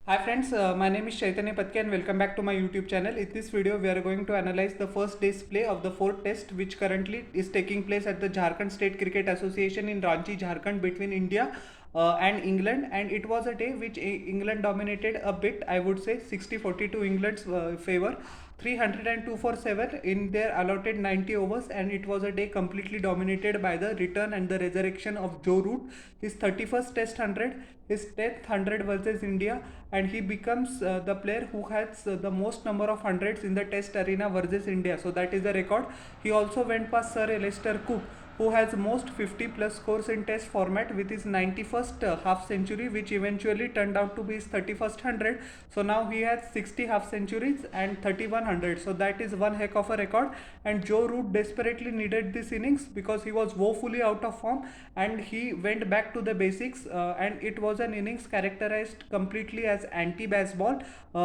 Hi friends, my name is Chaitanya Patke and welcome back to my YouTube channel. In this video, we are going to analyze the first day's play of the fourth test which currently is taking place at the Jharkhand State Cricket Association in Ranchi, Jharkhand between India and England, and it was a day which England dominated a bit. I would say 60-40 to England's favor. 302 for 7 in their allotted 90 overs, and it was a day completely dominated by the return and the resurrection of Joe Root, his 31st test 100, his 10th 100 versus India, and he becomes the player who has the most number of hundreds in the test arena versus India. So that is the record. He also went past Sir Alistair Cook, who has most 50 plus scores in test format with his 91st half century, which eventually turned out to be his 31st 100. So now he has 60 half centuries and 3100. So that is one heck of a record, and Joe Root desperately needed this innings because he was woefully out of form, and he went back to the basics, and it was an innings characterized completely as anti-baseball.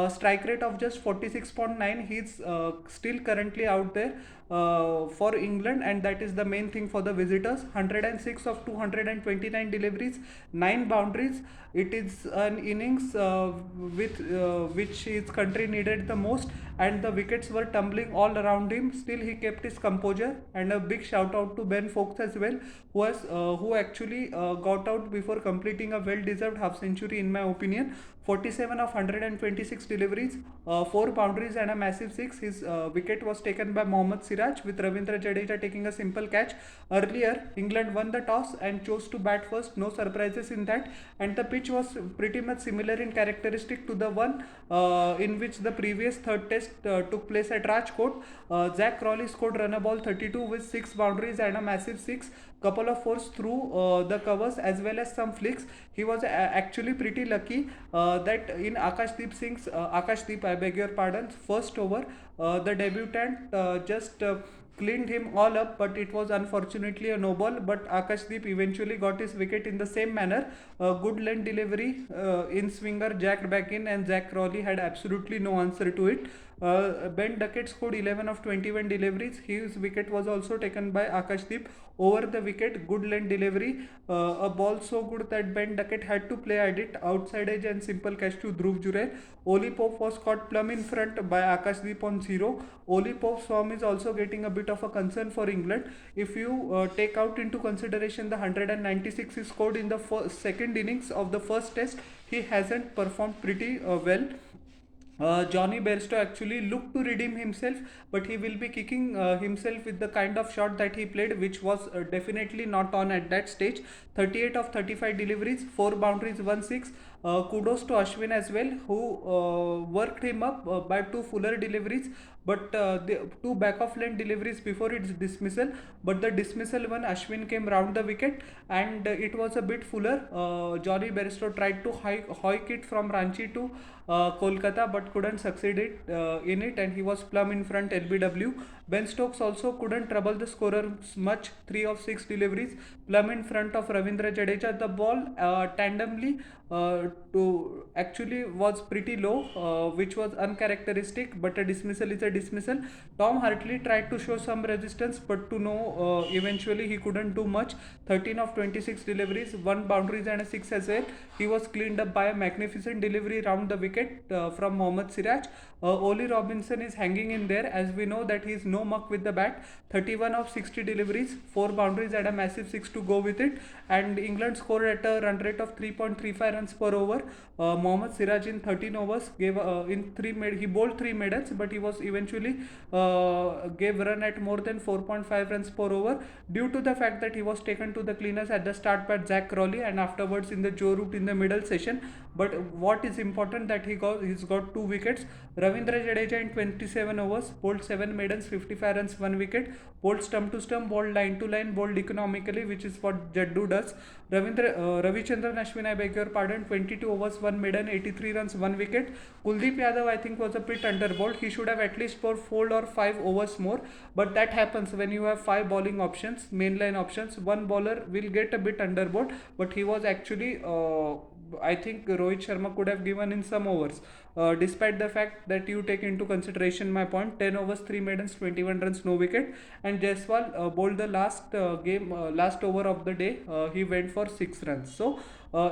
Strike rate of just 46.9. He's still currently out there for England, and that is the main thing for the visitors. 106 of 229 deliveries, 9 boundaries. It is an innings with which his country needed the most, and the wickets were tumbling all around him. Still, he kept his composure, and a big shout out to Ben Foakes as well, who actually got out before completing a well-deserved half century, in my opinion. 47 of 126 deliveries, 4 boundaries and a massive 6. His wicket was taken by Mohammad Siraj, with Ravindra Jadeja taking a simple catch. Earlier, England won the toss and chose to bat first. No surprises in that, and the pitch was pretty much similar in characteristic to the one in which the previous third test took place at Rajkot. Zach Crawley scored run a ball 32 with 6 boundaries and a massive 6. Couple of fours through the covers as well as some flicks. He was actually pretty lucky that in Akashdeep, I beg your pardon, first over, the debutant just cleaned him all up, but it was unfortunately a no ball. But Akashdeep eventually got his wicket in the same manner. Good length delivery, in swinger jacked back in, and Zach Crawley had absolutely no answer to it. Ben Duckett scored 11 of 21 deliveries. His wicket was also taken by Akashdeep. Over the wicket, good length delivery, a ball so good that Ben Duckett had to play at it, outside edge and simple catch to Dhruv Jurel. Oli Pope was caught plumb in front by Akashdeep on 0. Oli Pope's form is also getting a bit of a concern for England. If you take out into consideration the 196 he scored in the second innings of the first test, he hasn't performed pretty well. Johnny Bairstow actually looked to redeem himself, but he will be kicking himself with the kind of shot that he played, which was definitely not on at that stage. 38 of 35 deliveries, 4 boundaries, 1 6. Kudos to Ashwin as well, who worked him up by 2 fuller deliveries, but the 2 back of lane deliveries before its dismissal. But the dismissal one, Ashwin came round the wicket, and it was a bit fuller. Johnny Bairstow tried to hoik it from Ranchi to Kolkata, but couldn't succeed in it, and he was plumb in front LBW. Ben Stokes also couldn't trouble the scorers much. 3 of 6 deliveries, plumb in front of Ravindra Jadeja. The ball tandemly to actually was pretty low, which was uncharacteristic, but a dismissal is a dismissal. Tom Hartley tried to show some resistance, but to no, eventually he couldn't do much. 13 of 26 deliveries, 1 boundaries and a 6 as well. He was cleaned up by a magnificent delivery round the wicket from Mohammad Siraj. Oli Robinson is hanging in there, as we know that he is no muck with the bat. 31 of 60 deliveries, 4 boundaries and a massive 6 to go with it, and England scored at a run rate of 3.35 runs per over. Mohammad Siraj in 13 overs gave he bowled 3 maidens, but he was eventually gave run at more than 4.5 runs per over, due to the fact that he was taken to the cleaners at the start by Zach Crawley and afterwards in the Joe Root in the middle session. But what is important that he's got 2 wickets. Ravindra Jadeja in 27 overs bowled 7 maidens, 55 runs, 1 wicket. Bowled stump to stump, bowled line to line, bowled economically, which is what Jaddu does. Ravichandran Ashwin, I beg your pardon, 22 overs, 1 maiden, 83 runs, 1 wicket. Kuldeep Yadav, I think, was a bit underbowled. He should have at least scored 4 or 5 overs more, but that happens when you have 5 bowling options, mainline options. One bowler will get a bit underbowled, but he was actually I think Rohit Sharma could have given in some overs. Despite the fact that you take into consideration my point, 10 overs, 3 maidens, 21 runs, no wicket, and Jaiswal bowled the last over of the day. He went for 6 runs. So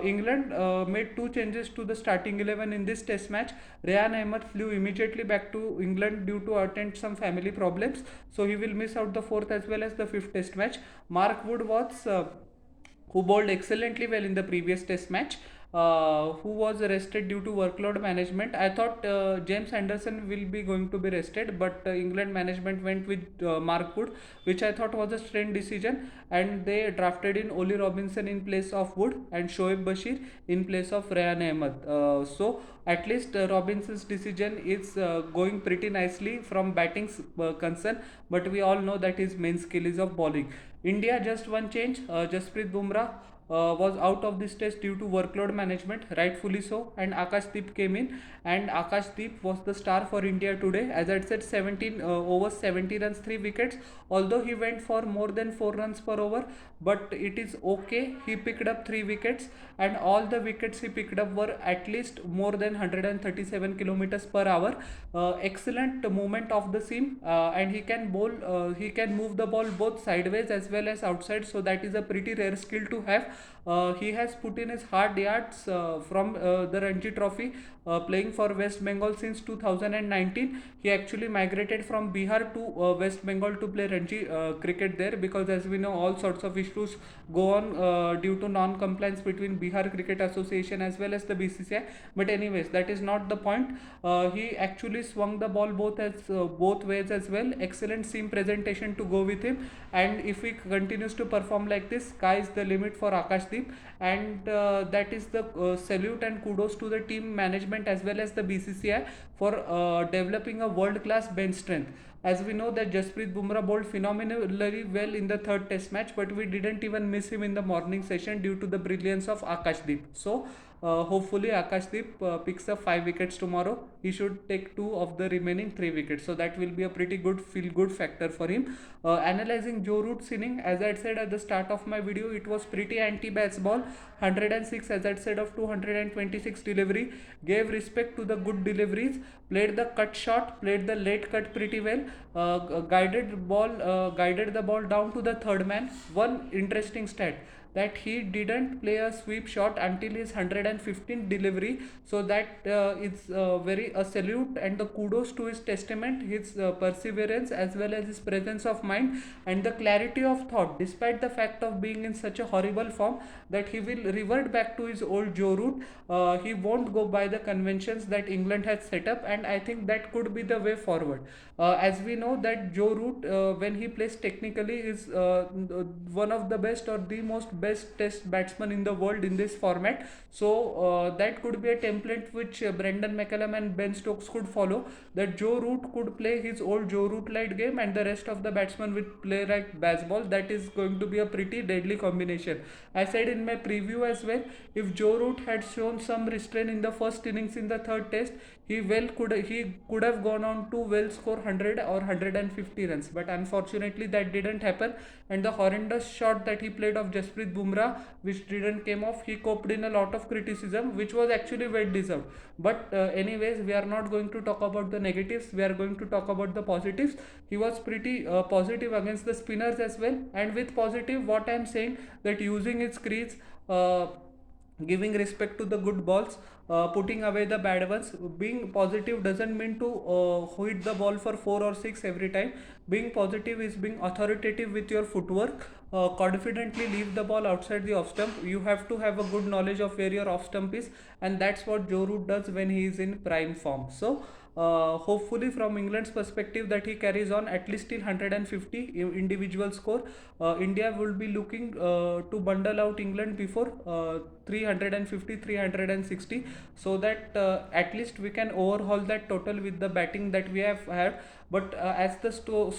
England made two changes to the starting 11 in this test match. Rehan Ahmed flew immediately back to England due to attend some family problems, so he will miss out the fourth as well as the fifth test match. Mark Wood was who bowled excellently well in the previous test match, who was rested due to workload management. I thought James Anderson will be going to be rested, but England management went with Mark Wood, which I thought was a strange decision, and they drafted in Oli Robinson in place of Wood and Shoaib Bashir in place of Rehan Ahmed. So at least Robinson's decision is going pretty nicely from batting's concern, but we all know that his main skill is of bowling. India just one change. Jasprit Bumrah was out of this test due to workload management, rightfully so, and Akashdeep came in, and Akashdeep was the star for India today. As I said, 17 overs, 70 runs, 3 wickets. Although he went for more than 4 runs per over, but it is okay. He picked up 3 wickets, and all the wickets he picked up were at least more than 137 kilometers per hour. Excellent movement of the seam, and he can bowl. He can move the ball both sideways as well as outside. So that is a pretty rare skill to have. He has put in his hard yards from the Ranji Trophy, playing for West Bengal since 2019. He actually migrated from Bihar to West Bengal to play Ranji cricket there, because as we know, all sorts of issues go on due to non-compliance between Bihar Cricket Association as well as the BCCI. But anyways, that is not the point. He actually swung the ball both ways as well. Excellent seam presentation to go with him, and if he continues to perform like this, sky is the limit for Akashdeep, and that is the salute and kudos to the team management as well as the BCCI for developing a world-class bench strength. As we know that Jasprit Bumrah bowled phenomenally well in the third test match, but we didn't even miss him in the morning session due to the brilliance of Akashdeep. So hopefully Akashdeep picks up 5 wickets tomorrow. He should take 2 of the remaining 3 wickets, so that will be a pretty good feel good factor for him. Analyzing Joe Root's inning, as I said at the start of my video, it was pretty anti-bats ball. 106, as I said, of 226 delivery, gave respect to the good deliveries, played the cut shot, played the late cut pretty well, guided the ball down to the third man. One interesting stat, that he didn't play a sweep shot until his 115th delivery, so that it's very a salute and the kudos to his testament, his perseverance as well as his presence of mind and the clarity of thought, despite the fact of being in such a horrible form, that he will revert back to his old Joe Root. He won't go by the conventions that England has set up, and I think that could be the way forward. As we know that Joe Root, when he plays technically, is one of the best or the most best test batsman in the world in this format. So that could be a template which Brendan McCullum and Ben Stokes could follow, that Joe Root could play his old Joe Root light game and the rest of the batsmen would play like baseball. That is going to be a pretty deadly combination. I said in my preview as well, if Joe Root had shown some restraint in the first innings in the third test, he could have gone on to well score 100 or 150 runs, but unfortunately that didn't happen, and the horrendous shot that he played of Jasprit Bumrah, which didn't came off, he coped in a lot of criticism, which was actually well deserved. But anyways, we are not going to talk about the negatives, we are going to talk about the positives. He was pretty positive against the spinners as well, and with positive, what I am saying, that using his crease, giving respect to the good balls, putting away the bad ones. Being positive doesn't mean to hit the ball for 4 or 6 every time. Being positive is being authoritative with your footwork. Confidently leave the ball outside the off stump. You have to have a good knowledge of where your off stump is, and that's what Joe Root does when he is in prime form. So hopefully from England's perspective, that he carries on at least till 150 individual score. India will be looking to bundle out England before 350 360, so that at least we can overhaul that total with the batting that we have had. But as the score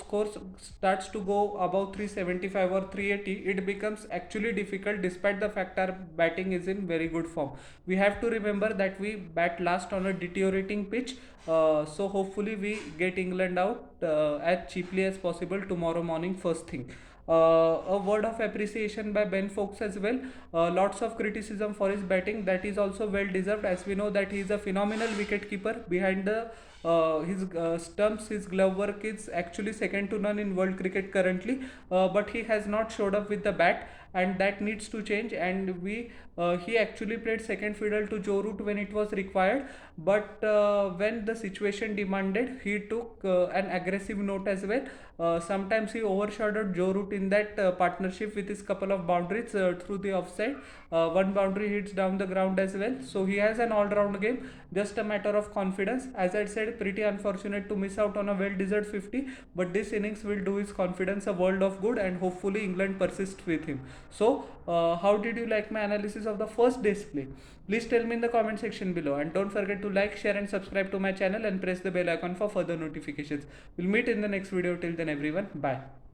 starts to go above 375 or 380, it becomes actually difficult, despite the fact our batting is in very good form. We have to remember that we bat last on a deteriorating pitch, so hopefully we get England out as cheaply as possible tomorrow morning first thing. A word of appreciation by Ben Fox as well. Lots of criticism for his batting, that is also well deserved, as we know that he is a phenomenal wicket keeper. Behind the his stumps, his glove work is actually second to none in world cricket currently, but he has not showed up with the bat, and that needs to change. And we he actually played second fiddle to Joe Root when it was required, but when the situation demanded, he took an aggressive note as well. Sometimes he overshadowed Joe Root in that partnership with his couple of boundaries through the offside. One boundary hits down the ground as well. So he has an all-round game, just a matter of confidence. As I said, pretty unfortunate to miss out on a well-deserved 50, but this innings will do his confidence a world of good, and hopefully England persists with him. So, how did you like my analysis of the first day's play? Please tell me in the comment section below, and don't forget to like, share and subscribe to my channel and press the bell icon for further notifications. We'll meet in the next video. Till then everyone, bye.